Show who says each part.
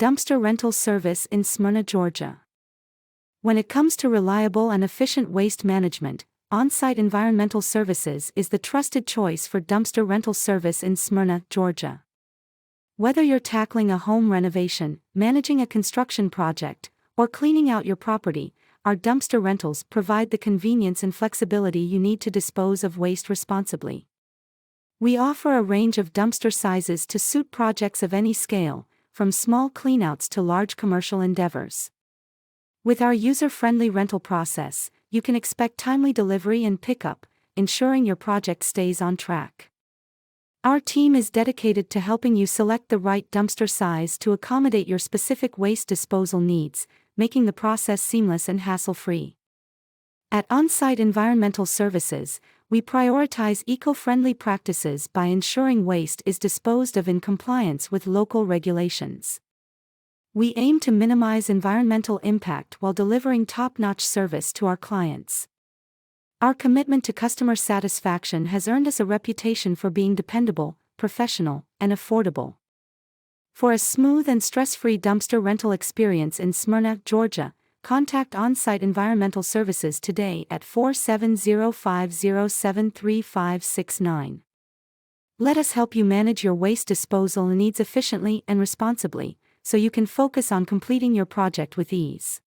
Speaker 1: dumpster rental service in Smyrna, Georgia. When it comes to reliable and efficient waste management, OnSite Environmental Services is the trusted choice for dumpster rental service in Smyrna, Georgia. Whether you're tackling a home renovation, managing a construction project, or cleaning out your property, our dumpster rentals provide the convenience and flexibility you need to dispose of waste responsibly. We offer a range of dumpster sizes to suit projects of any scale, from small cleanouts to large commercial endeavors. With our user-friendly rental process, you can expect timely delivery and pickup, ensuring your project stays on track. Our team is dedicated to helping you select the right dumpster size to accommodate your specific waste disposal needs, making the process seamless and hassle-free. At OnSite Environmental Services, we prioritize eco-friendly practices by ensuring waste is disposed of in compliance with local regulations. We aim to minimize environmental impact while delivering top-notch service to our clients. Our commitment to customer satisfaction has earned us a reputation for being dependable, professional, and affordable. For a smooth and stress-free dumpster rental experience in Smyrna, Georgia, contact OnSite Environmental Services today at 470-507-3569. Let us help you manage your waste disposal needs efficiently and responsibly, so you can focus on completing your project with ease.